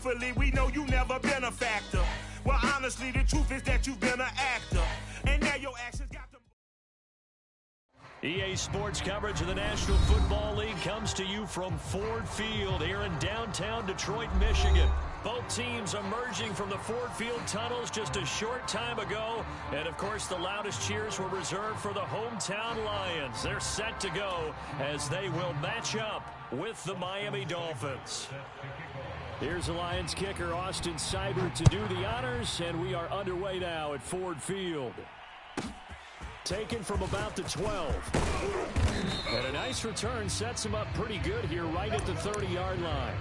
truthfully, we know you never been a factor. Well, honestly, the truth is that you've been an actor. And now your actions got them. EA Sports coverage of the National Football League comes to you from Ford Field here in downtown Detroit, Michigan. Both teams emerging from the Ford Field tunnels just a short time ago. And, of course, the loudest cheers were reserved for the hometown Lions. They're set to go as they will match up with the Miami Dolphins. Here's the Lions kicker, Austin Seibert, to do the honors. And we are underway now at Ford Field. Taken from about the 12. And a nice return sets him up pretty good here right at the 30-yard line.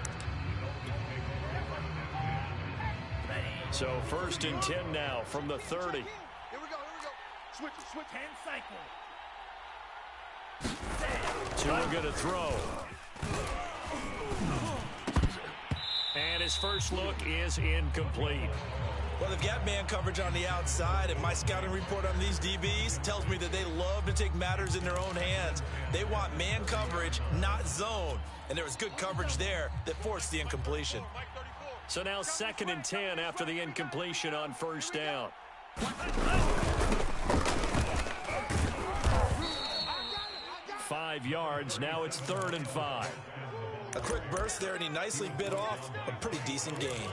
So 1st and 10 now from the 30. Here we go. Switch. 10 cycle. Tua going to throw. And his first look is incomplete. Well, they've got man coverage on the outside, and my scouting report on these DBs tells me that they love to take matters in their own hands. They want man coverage, not zone. And there was good coverage there that forced the incompletion. So now 2nd and 10 after the incompletion on 1st down. 5 yards. Now it's 3rd and 5. A quick burst there, and he nicely bit off a pretty decent gain.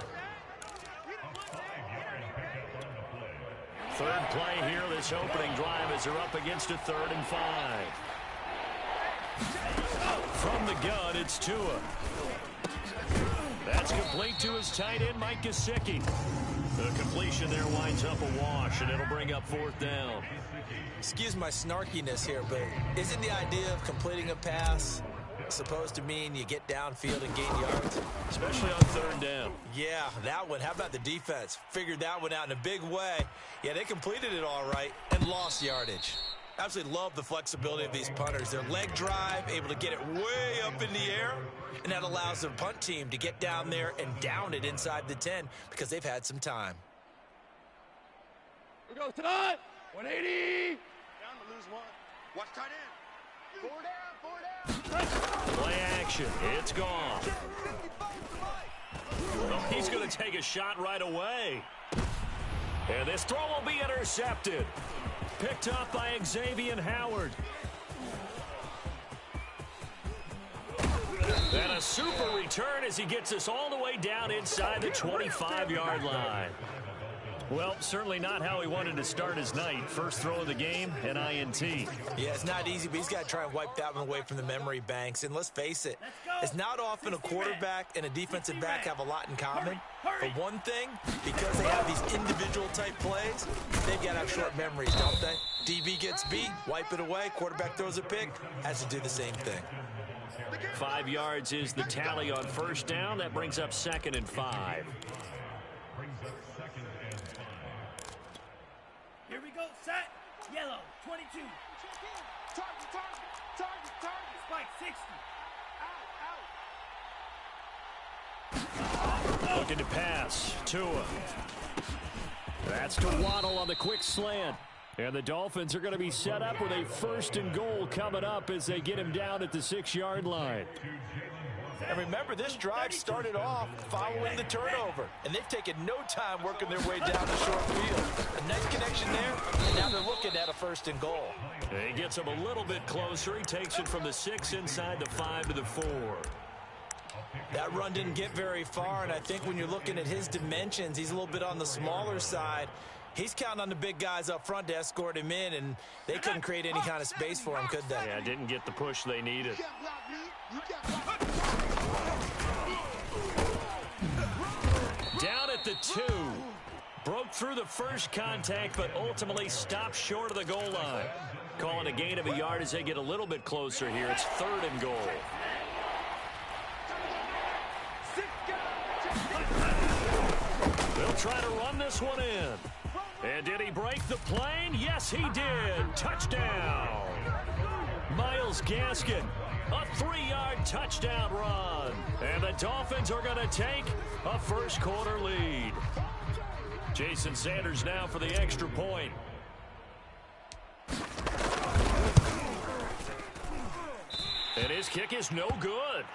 3rd play here, this opening drive as they're up against a 3rd and 5. From the gun, it's Tua. That's complete to his tight end, Mike Gesicki. The completion there winds up a wash, and it'll bring up 4th down. Excuse my snarkiness here, but isn't the idea of completing a pass supposed to mean you get downfield and gain yards? Especially on 3rd down. Yeah, that one. How about the defense? Figured that one out in a big way. Yeah, they completed it all right and lost yardage. Absolutely love the flexibility of these punters. Their leg drive, able to get it way up in the air, and that allows their punt team to get down there and down it inside the 10 because they've had some time. Here we go tonight. 180. Down to lose one. Watch tight end. 4 down. Play action. It's gone. Well, he's going to take a shot right away. And this throw will be intercepted. Picked up by Xavier Howard. And a super return as he gets us all the way down inside the 25-yard line. Well, certainly not how he wanted to start his night. First throw of the game, an INT. Yeah, it's not easy, but he's got to try and wipe that one away from the memory banks. And let's face it, it's not often a quarterback and a defensive back have a lot in common. For one thing, because they have these individual type plays, they've got to have short memories, don't they? DB gets beat, wipe it away, quarterback throws a pick, has to do the same thing. 5 yards is the tally on 1st down. That brings up 2nd and 5. Here we go. Set. Yellow. 22. Target. Spike 60. Looking to pass. Tua. That's to Waddle on the quick slant. And the Dolphins are going to be set up with a 1st and goal coming up as they get him down at the 6-yard line. And remember, this drive started off following the turnover. And they've taken no time working their way down the short field. A nice connection there, and now they're looking at a 1st and goal. And he gets him a little bit closer. He takes it from the 6 inside the 5 to the 4. That run didn't get very far, and I think when you're looking at his dimensions, he's a little bit on the smaller side. He's counting on the big guys up front to escort him in, and they couldn't create any kind of space for him, could they? Yeah, didn't get the push they needed. Down at the 2. Broke through the first contact, but ultimately stopped short of the goal line. Calling a gain of a yard as they get a little bit closer here. It's 3rd and goal. They'll try to run this one in. And did he break the plane? Yes, he did. Touchdown. Myles Gaskin, a 3-yard touchdown run. And the Dolphins are going to take a first-quarter lead. Jason Sanders now for the extra point. And his kick is no good.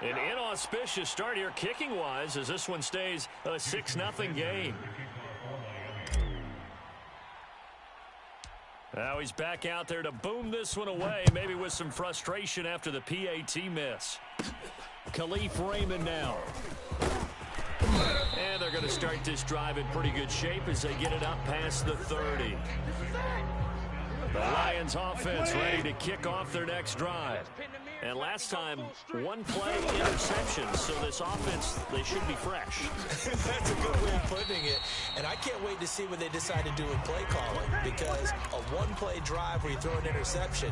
An inauspicious start here kicking-wise as this one stays a 6-0 game. Now he's back out there to boom this one away, maybe with some frustration after the PAT miss. Khalif Raymond now. And they're going to start this drive in pretty good shape as they get it up past the 30. The Lions offense ready to kick off their next drive. And last time, one play interception, so this offense, they should be fresh. That's a good way of putting it. And I can't wait to see what they decide to do with play calling, because a one-play drive where you throw an interception,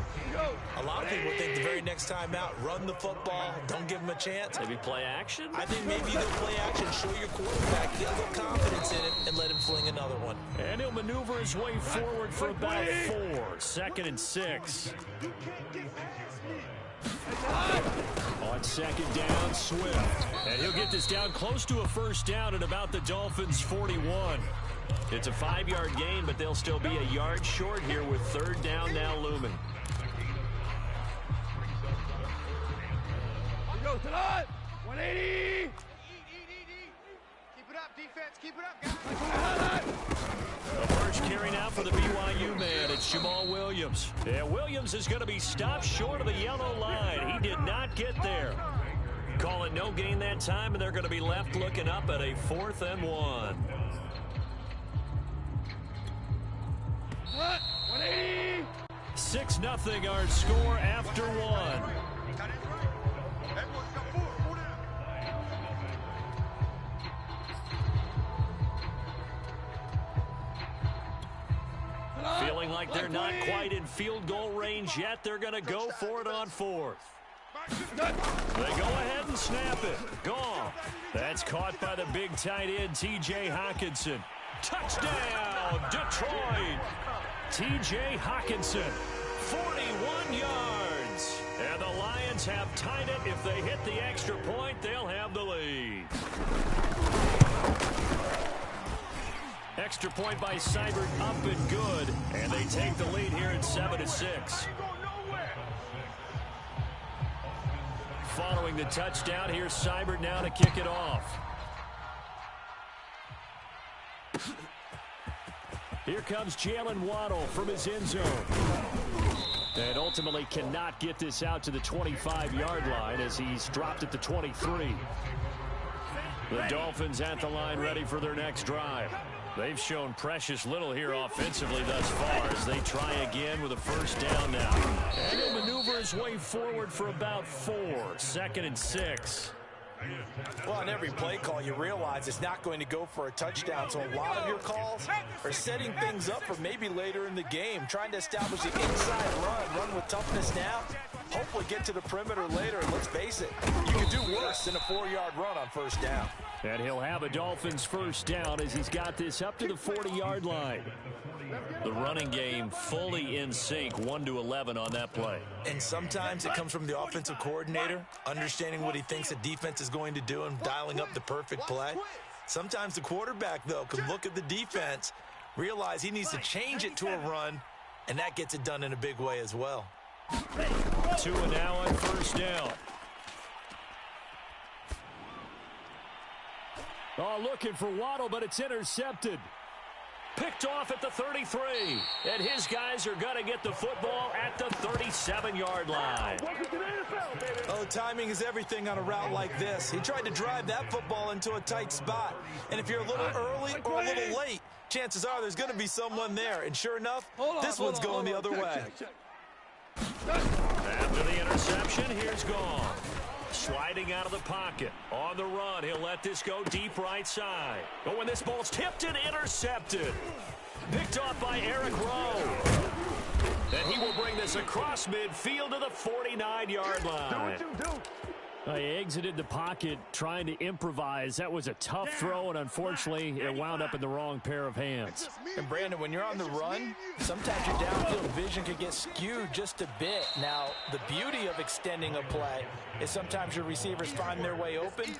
a lot of people think the very next time out, run the football, don't give them a chance. Maybe play action? I think maybe they'll play action, show your quarterback, get a little confidence in him, and let him fling another one. And he'll maneuver his way forward for about 4. 2nd and 6. On second down, Swift. And he'll get this down close to a first down at about the Dolphins' 41. It's a 5-yard gain, but they'll still be a yard short here with 3rd down now looming. Go to the 180. Keep it up, defense. Keep it up, guys. The first carry now for the BYU man. It's Jamal Williams. Yeah, Williams is going to be stopped short of the yellow line. He did not get there. Call it no gain that time, and they're going to be left looking up at a 4th and 1. 180. 6-0 our score after 1. Feeling like they're not quite in field goal range yet. They're going to go for it on 4th. They go ahead and snap it. Gone. That's caught by the big tight end, T.J. Hockenson. Touchdown, Detroit. T.J. Hockenson, 41 yards. And the Lions have tied it. If they hit the extra point, they'll have the lead. Extra point by Seibert up and good. And they take the lead here at 7-6. Following the touchdown, here's Seibert now to kick it off. Here comes Jalen Waddle from his end zone. And ultimately cannot get this out to the 25-yard line as he's dropped at the 23. The Dolphins at the line ready for their next drive. They've shown precious little here offensively thus far as they try again with a first down now. And he'll maneuver his way forward for about 4. 2nd and 6. Well, on every play call, you realize it's not going to go for a touchdown. So a lot of your calls are setting things up for maybe later in the game, trying to establish the inside run with toughness now. Hopefully get to the perimeter later. And let's face it, you can do worse than a 4-yard run on first down. And he'll have a Dolphins first down as he's got this up to the 40-yard line. The running game fully in sync, 1-11 on that play. And sometimes it comes from the offensive coordinator, understanding what he thinks the defense is going to do and dialing up the perfect play. Sometimes the quarterback, though, can look at the defense, realize he needs to change it to a run, and that gets it done in a big way as well. 2 and now on first down. Oh, looking for Waddle, but it's intercepted. Picked off at the 33. And his guys are going to get the football at the 37-yard line. Oh, timing is everything on a route like this. He tried to drive that football into a tight spot. And if you're a little early or a little late, chances are there's going to be someone there. And sure enough, this one's going the other way. After the interception, here's Gone. Sliding out of the pocket. On the run, he'll let this go deep right side. But when this ball's tipped and intercepted. Picked off by Eric Rowe. And he will bring this across midfield to the 49-yard line. He exited the pocket trying to improvise. That was a tough throw, and unfortunately, it wound up in the wrong pair of hands. And Brandon, when you're on the run, sometimes your downfield vision can get skewed just a bit. Now, the beauty of extending a play is sometimes your receivers find their way open,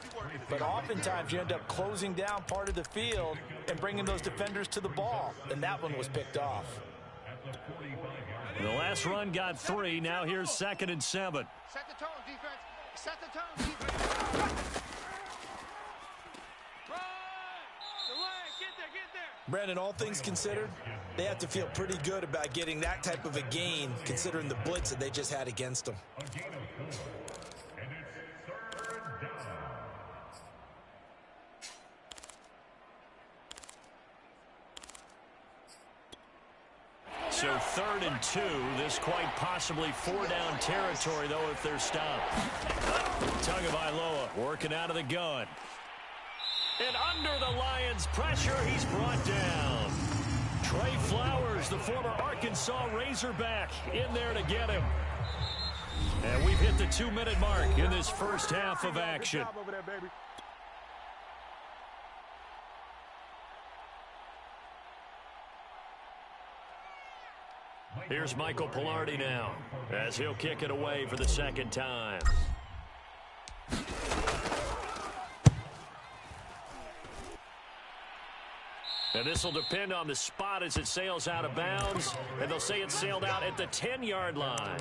but oftentimes you end up closing down part of the field and bringing those defenders to the ball, and that one was picked off. The last run got 3. Now here's 2nd and 7. Set the tone, defense. Set the tone, defense. Brandon, all things considered, they have to feel pretty good about getting that type of a gain, considering the blitz that they just had against them. So 3rd and 2. This quite possibly 4-down territory, though, if they're stopped. Tagovailoa working out of the gun. And under the Lions' pressure, he's brought down. Trey Flowers, the former Arkansas Razorback, in there to get him. And we've hit the 2-minute mark in this first half of action. Here's Michael Pilardi now, as he'll kick it away for the second time. And this will depend on the spot as it sails out of bounds, and they'll say it sailed out at the 10-yard line.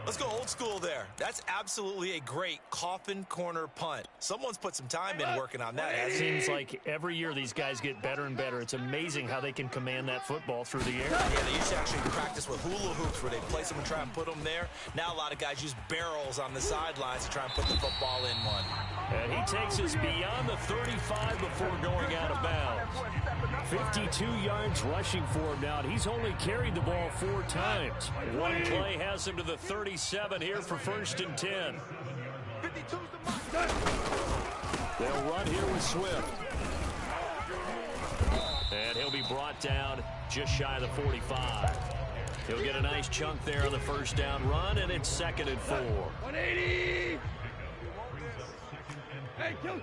Let's go old school there. That's absolutely a great coffin corner punt. Someone's put some time in working on that. It seems like every year these guys get better and better. It's amazing how they can command that football through the air. Yeah, they used to actually practice with hula hoops where they place them and try and put them there. Now a lot of guys use barrels on the sidelines to try and put the football in one. And he takes us beyond the 35 before going out of bounds. 52 yards rushing for him now. He's only carried the ball 4 times. One play has him to the 37 here for 1st and 10. They'll run here with Swift. And he'll be brought down just shy of the 45. He'll get a nice chunk there on the 1st down run, and it's 2nd and 4. 180! Hey, kill!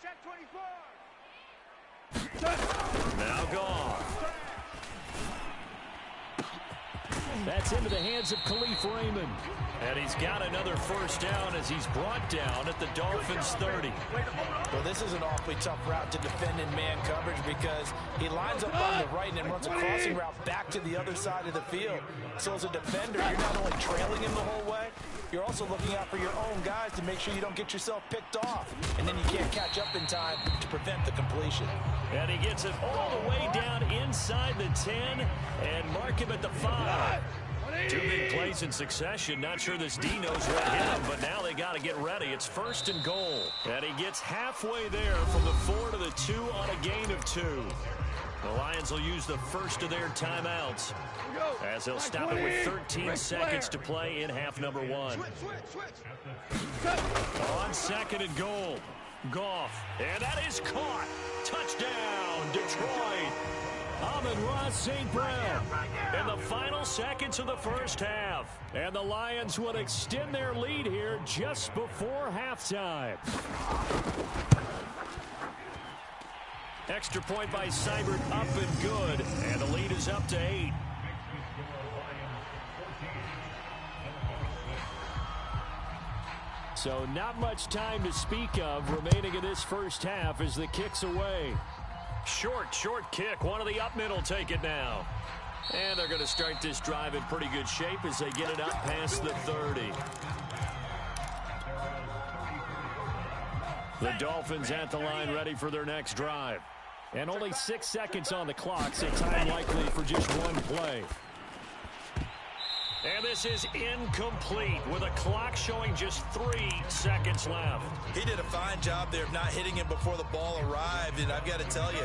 Check 24! Now gone. That's into the hands of Khalif Raymond. And he's got another 1st down as he's brought down at the Dolphins' 30. Well, this is an awfully tough route to defend in man coverage because he lines up on the right and then runs a crossing route back to the other side of the field. So as a defender, you're not only trailing him the whole way, you're also looking out for your own guys to make sure you don't get yourself picked off. And then you can't catch up in time to prevent the completion. And he gets it all the way down inside the 10 and mark him at the 5. 2 big plays in succession. Not sure this D knows what hit him, but now they got to get ready. It's 1st and goal. And he gets halfway there from the 4 to the 2 on a gain of 2. The Lions will use the first of their timeouts as they'll stop it with 13 seconds to play in half number 1. On 2nd and goal, Goff, and that is caught. Touchdown, Detroit. Amon-Ra St. Brown in the final seconds of the first half. And the Lions would extend their lead here just before halftime. Extra point by Seibert up and good. And the lead is up to 8. So not much time to speak of remaining in this first half as the kick's away. Short kick. One of the up men will take it now. And they're going to start this drive in pretty good shape as they get it up past the 30. The Dolphins at the line ready for their next drive. And only 6 seconds on the clock, so time likely for just one play. And this is incomplete with a clock showing just 3 seconds left. He did a fine job there of not hitting him before the ball arrived, and I've got to tell you,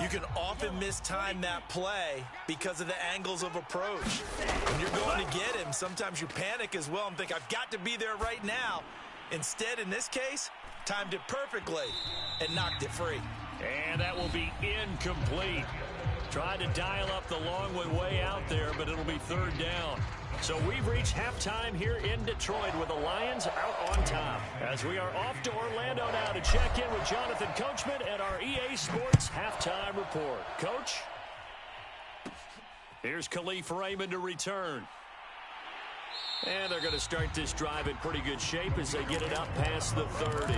you can often mistime that play because of the angles of approach. When you're going to get him, sometimes you panic as well and think, I've got to be there right now. Instead, in this case, timed it perfectly and knocked it free. And that will be incomplete. Tried to dial up the long way out there, but it'll be 3rd down. So we've reached halftime here in Detroit with the Lions out on top. As we are off to Orlando now to check in with Jonathan Coachman and our EA Sports halftime report. Coach? Here's Khalif Raymond to return. And they're going to start this drive in pretty good shape as they get it up past the 30.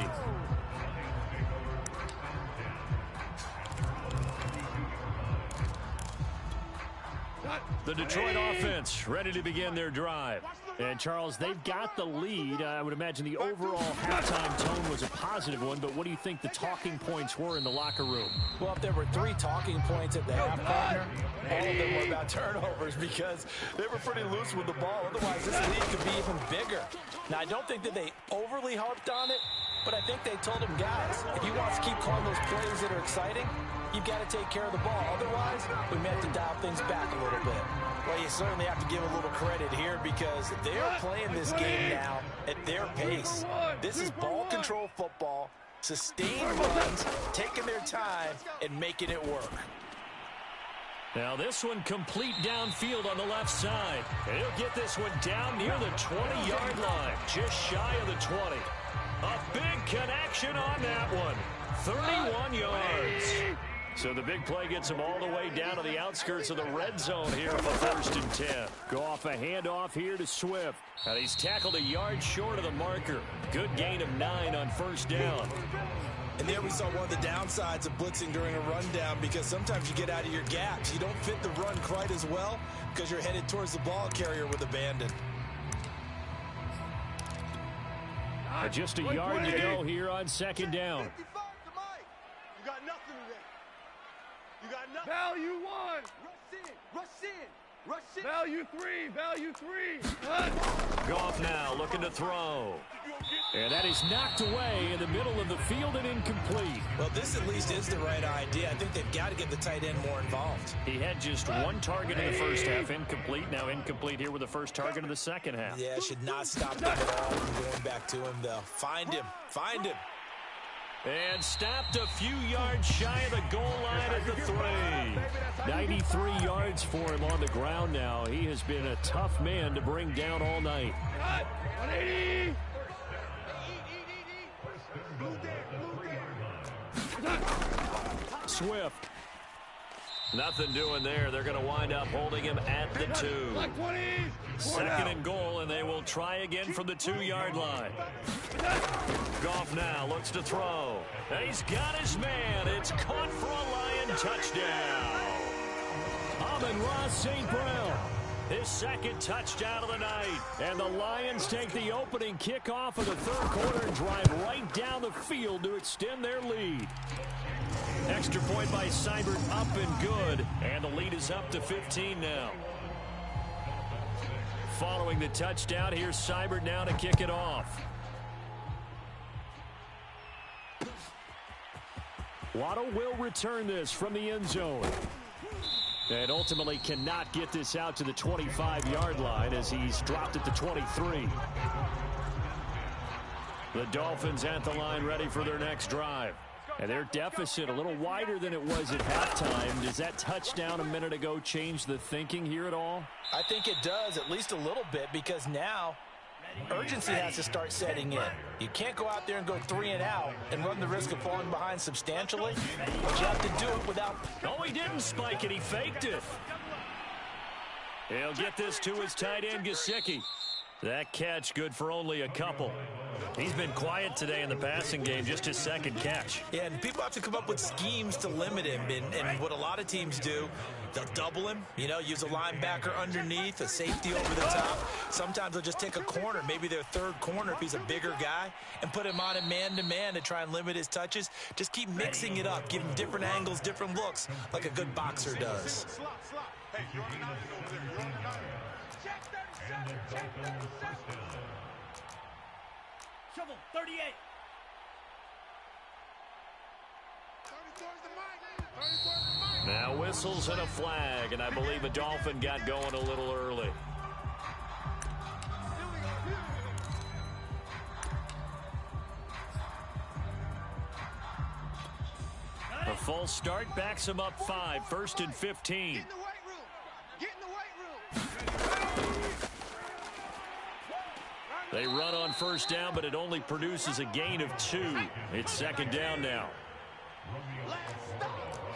The Detroit offense ready to begin their drive. And, Charles, they've got the lead. I would imagine the overall halftime tone was a positive one, but what do you think the talking points were in the locker room? Well, if there were 3 talking points at the half, partner, all of them were about turnovers because they were pretty loose with the ball. Otherwise, this lead could be even bigger. Now, I don't think that they overly harped on it, but I think they told them, guys, if you want to keep calling those plays that are exciting, you've got to take care of the ball. Otherwise, we may have to dial things back a little bit. Well, you certainly have to give a little credit here because they're playing this game now at their pace. This is ball control football, sustained runs, taking their time, and making it work. Now this one complete downfield on the left side. He'll get this one down near the 20-yard line, just shy of the 20. A big connection on that one. 31 yards. So the big play gets him all the way down to the outskirts of the red zone here for 1st and 10. Go off a handoff here to Swift. And he's tackled a yard short of the marker. Good gain of 9 on 1st down. And there we saw one of the downsides of blitzing during a rundown because sometimes you get out of your gaps. You don't fit the run quite as well because you're headed towards the ball carrier with abandon. Just a yard to go here on 2nd down. You got nothing today. You got nothing. Value 1. Rush in. Value 3. Value 3. Goff now looking to throw. And that is knocked away in the middle of the field and incomplete. Well, this at least is the right idea. I think they've got to get the tight end more involved. He had just 1 target in the first half, incomplete. Now incomplete here with the first target of the second half. Yeah, should not stop them at all from going back to him, though. Find him. Find him. And stopped a few yards shy of the goal line at the 3. 93 yards for him on the ground now. He has been a tough man to bring down all night. 180. Swift. Nothing doing there. They're going to wind up holding him at the 2. 2nd and goal, and they will try again from the 2-yard line. Goff now looks to throw. And he's got his man. It's caught for a Lion touchdown. Amon-Ra St. Brown, his 2nd touchdown of the night. And the Lions take the opening kickoff of the 3rd quarter and drive right down the field to extend their lead. Extra point by Seibert, up and good. And the lead is up to 15 now. Following the touchdown, here's Seibert now to kick it off. Waddle will return this from the end zone. And ultimately cannot get this out to the 25-yard line as he's dropped at the 23. The Dolphins at the line ready for their next drive. And their deficit a little wider than it was at halftime. Does that touchdown a minute ago change the thinking here at all? I think it does, at least a little bit, because now urgency has to start setting in. You can't go out there and go 3 and out and run the risk of falling behind substantially, but you have to do it without... Oh, he didn't spike it. He faked it. He'll get this to his tight end, Gesicki. That catch good for only a couple. He's been quiet today in the passing game, just his 2nd catch. Yeah, and people have to come up with schemes to limit him. And what a lot of teams do, they'll double him, use a linebacker underneath, a safety over the top. Sometimes they'll just take a corner, maybe their 3rd corner if he's a bigger guy, and put him on a man-to-man to try and limit his touches. Just keep mixing it up, give him different angles, different looks, like a good boxer does. Hey, you're on out over there. You're on out. Check 37. Shovel 38. 34's the mic. Now whistles and a flag, and I believe a Dolphin got going a little early. A false start backs him up 5, 1st and 15. Get in the weight room. Get in the weight room. They run on 1st down, but it only produces a gain of 2. It's 2nd down now.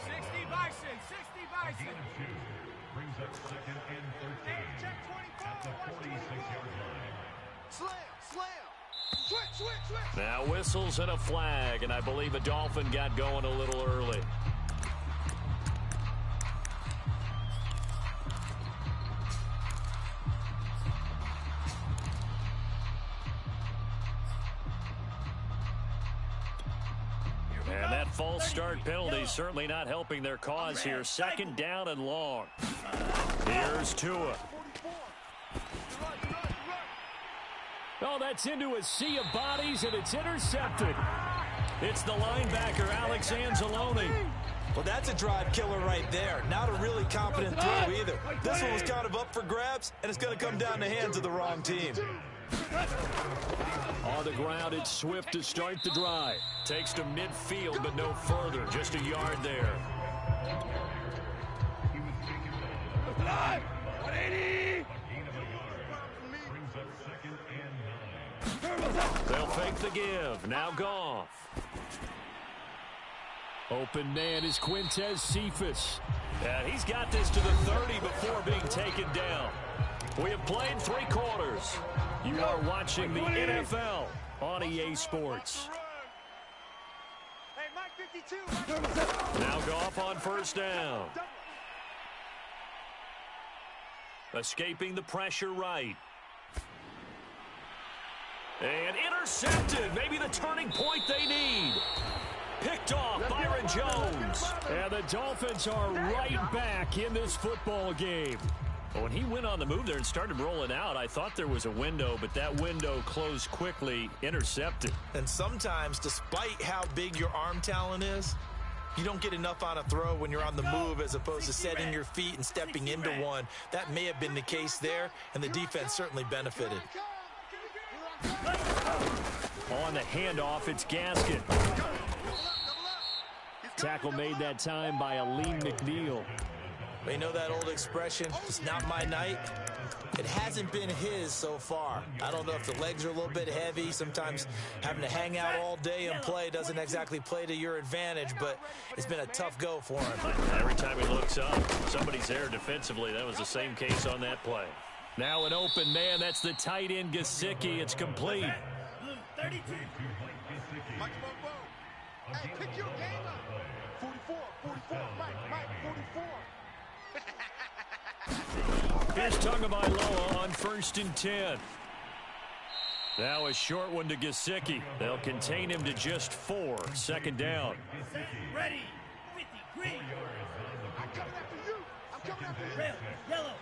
60 Bison. 60 Bison. Brings up 2nd and 13 at the 46-yard line. Slam. Switch. Now whistles and a flag, and I believe a Dolphin got going a little early. And that false start penalty certainly not helping their cause here. Second down and long. Here's Tua. Oh, that's into a sea of bodies, and it's intercepted. It's the linebacker, Alex Anzalone. Well, that's a drive killer right there. Not a really confident throw either. This one was kind of up for grabs, and it's going to come down the hands of the wrong team. On the ground, it's Swift to start the drive. Takes to midfield, but no further. Just a yard there. 180. They'll fake the give. Now Goff. Open man is Quintez Cephas. And he's got this to the 30 before being taken down. We have played 3 quarters. You are watching the NFL on EA Sports. Now Goff on first down. Escaping the pressure right. And intercepted. Maybe the turning point they need. Picked off Byron Jones. And the Dolphins are right back in this football game. When he went on the move there and started rolling out, I thought there was a window, but that window closed quickly, intercepted. And sometimes, despite how big your arm talent is, you don't get enough on a throw when you're on the move as opposed to setting your feet and stepping into one. That may have been the case there, and the defense certainly benefited. On the handoff, it's Gaskin. Tackle made that time by Aleem McNeil. You know that old expression, it's not my night? It hasn't been his so far. I don't know if the legs are a little bit heavy. Sometimes having to hang out all day and play doesn't exactly play to your advantage, but it's been a tough go for him. Every time he looks up, somebody's there defensively. That was the same case on that play. Now an open man. That's the tight end, Gesicki. It's complete. 32. Hey, pick your game up. 44, Mike, 44. Here's Tagovailoa on 1st and 10. Now a short one to Gesicki. They'll contain him to just 4. Second down. Ready. 50, green. I'm coming after you. Red, yellow.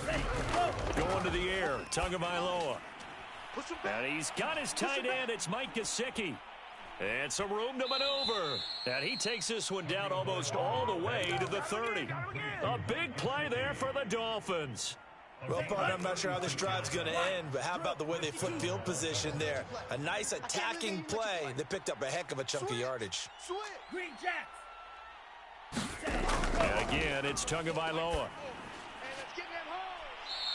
Ready, go. Going to the air. Tagovailoa. And he's got his tight end. It's Mike Gesicki. And some room to maneuver. And he takes this one down almost all the way to the 30. A big play there for the Dolphins. Well, partner, I'm not sure how this drive's going to end, but how about the way they flip field position there? A nice attacking play. They picked up a heck of a chunk of yardage. Green Jacks. And again, it's Tagovailoa.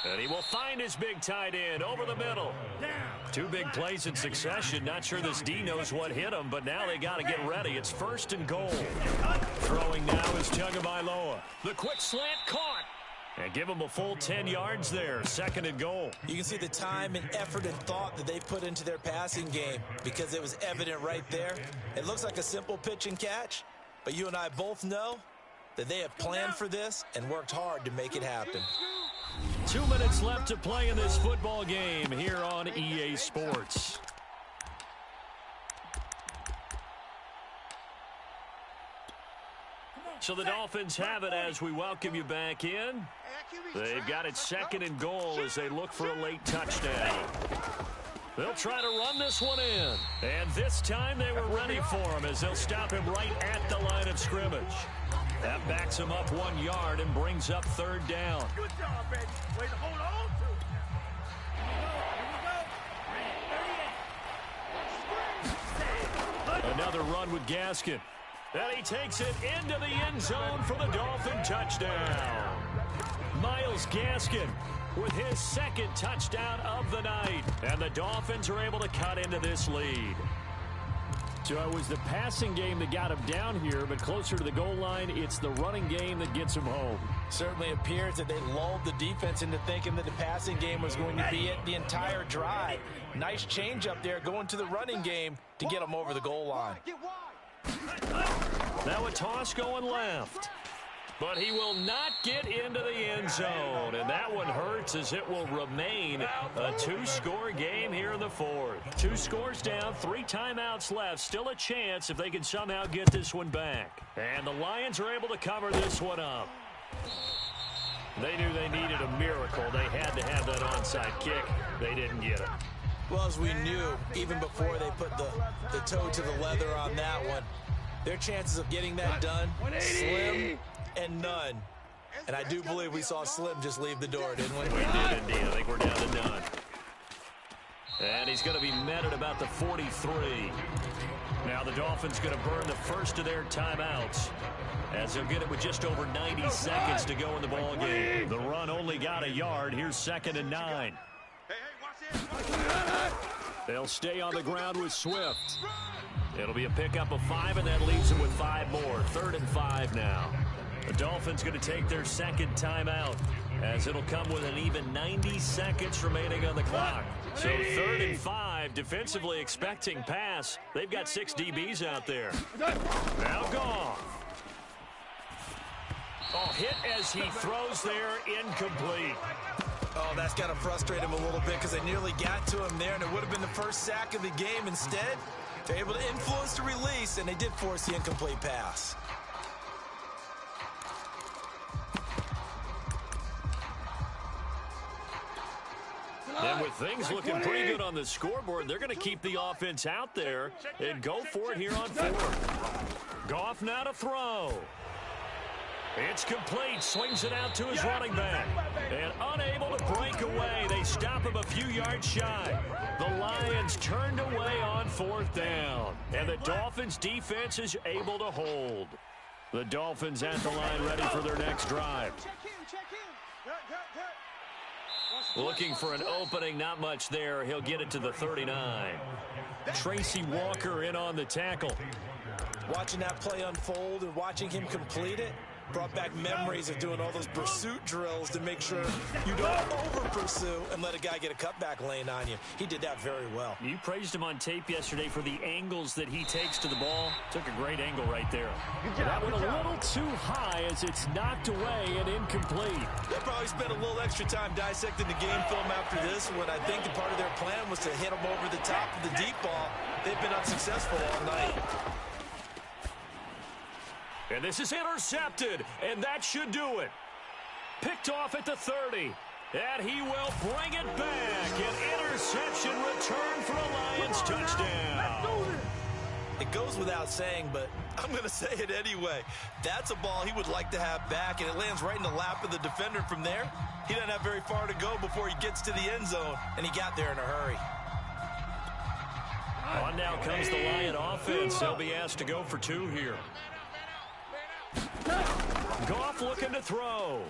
And he will find his big tight end over the middle. 2 big plays in succession. Not sure this D knows what hit him, but now they got to get ready. It's 1st and goal. Throwing now is Tagovailoa. The quick slant caught. And give him a full 10 yards there. 2nd and goal. You can see the time and effort and thought that they put into their passing game because it was evident right there. It looks like a simple pitch and catch, but you and I both know that they have planned for this and worked hard to make it happen. 2 minutes left to play in this football game here on EA Sports. So the Dolphins have it as we welcome you back in. They've got it 2nd and goal as they look for a late touchdown. They'll try to run this one in. And this time they were ready for him as they'll stop him right at the line of scrimmage. That backs him up 1 yard and brings up 3rd down. Good job, baby. Way to hold on to. Here we go. Another run with Gaskin. And he takes it into the end zone for the Dolphin touchdown. Myles Gaskin with his 2nd touchdown of the night. And the Dolphins are able to cut into this lead. So it was the passing game that got him down here, but closer to the goal line, it's the running game that gets him home. Certainly appears that they lulled the defense into thinking that the passing game was going to be it the entire drive. Nice change up there going to the running game to get them over the goal line. Now a toss going left. But he will not get into the end zone, and that one hurts as it will remain a two-score game here in the fourth. 2 scores down, 3 timeouts left. Still a chance if they can somehow get this one back. And the Lions are able to cover this one up. They knew they needed a miracle. They had to have that onside kick. They didn't get it. Well, as we knew, even before they put the toe to the leather on that one, their chances of getting that done, slim and none. And I do believe we saw Slim just leave the door, didn't we? We did indeed. I think we're down to none. And he's going to be met at about the 43. Now the Dolphins going to burn the first of their timeouts, as they'll get it with just over 90 seconds to go in the ball game. The run only got a yard. Here's 2nd and 9. They'll stay on the ground with Swift. It'll be a pickup of 5, and that leaves them with 5 more. 3rd and 5 now. The Dolphins going to take their 2nd timeout, as it'll come with an even 90 seconds remaining on the clock. So 3rd and 5, defensively expecting pass. They've got 6 DBs out there. Now Goff. Oh, hit as he throws there, incomplete. Oh, that's got to frustrate him a little bit because they nearly got to him there, and it would have been the first sack of the game. Instead, they're able to influence the release, and they did force the incomplete pass. And with things looking pretty good on the scoreboard, they're going to keep the offense out there and go for it here on 4th. Goff now to throw. It's complete. Swings it out to his running back. And unable to break away. They stop him a few yards shy. The Lions turned away on 4th down. And the Dolphins defense is able to hold. The Dolphins at the line ready for their next drive. Looking for an opening, not much there. He'll get it to the 39. Tracy Walker in on the tackle. Watching that play unfold and watching him complete it brought back memories of doing all those pursuit drills to make sure you don't over-pursue and let a guy get a cutback lane on you. He did that very well. You praised him on tape yesterday for the angles that he takes to the ball. Took a great angle right there. That went a little too high as it's knocked away and incomplete. They'll probably spend a little extra time dissecting the game film after this one. I think the part of their plan was to hit him over the top of the deep ball. They've been unsuccessful all night. And this is intercepted, and that should do it. Picked off at the 30, and he will bring it back. An interception return for a Lions touchdown. It goes without saying, but I'm going to say it anyway. That's a ball he would like to have back, and it lands right in the lap of the defender. From there, he doesn't have very far to go before he gets to the end zone, and he got there in a hurry. On now comes the Lion offense. They'll be asked to go for 2 here. Goff looking to throw.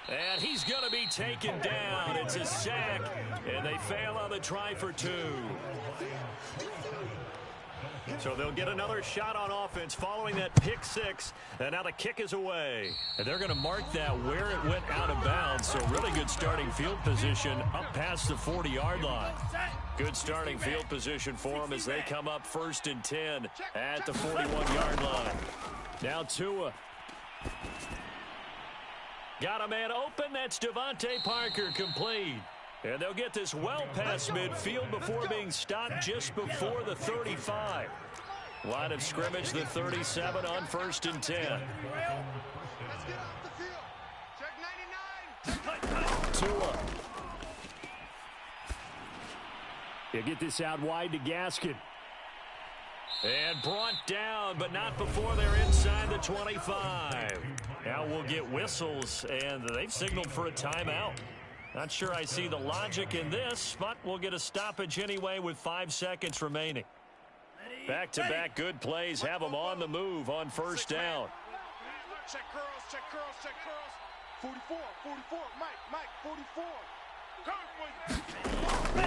And he's going to be taken down. It's a sack, and they fail on the try for 2. So they'll get another shot on offense following that pick 6. And now the kick is away. And they're going to mark that where it went out of bounds. So really good starting field position up past the 40-yard line. Good starting field position for them as they come up 1st and 10 at the 41-yard line. Now Tua. Got a man open. That's Devontae Parker, complete. And they'll get this well past midfield before being stopped just before the 35. Line of scrimmage, the 37 on 1st and 10. Tua. He'll get this out wide to Gaskin. And brought down, but not before they're inside the 25. Now we'll get whistles, and they've signaled for a timeout. Not sure I see the logic in this, but we'll get a stoppage anyway with 5 seconds remaining. Back-to-back good plays have them on the move on 1st down. Check curls, check curls, check curls. 44, 44, Mike, 44.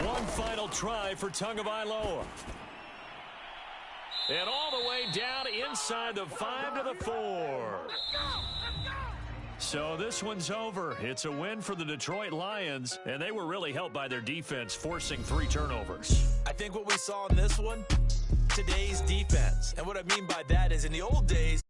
One final try for Tagovailoa. And all the way down inside the 5 to the 4. So this one's over. It's a win for the Detroit Lions, and they were really helped by their defense, forcing 3 turnovers. I think what we saw in this one, today's defense. And what I mean by that is in the old days,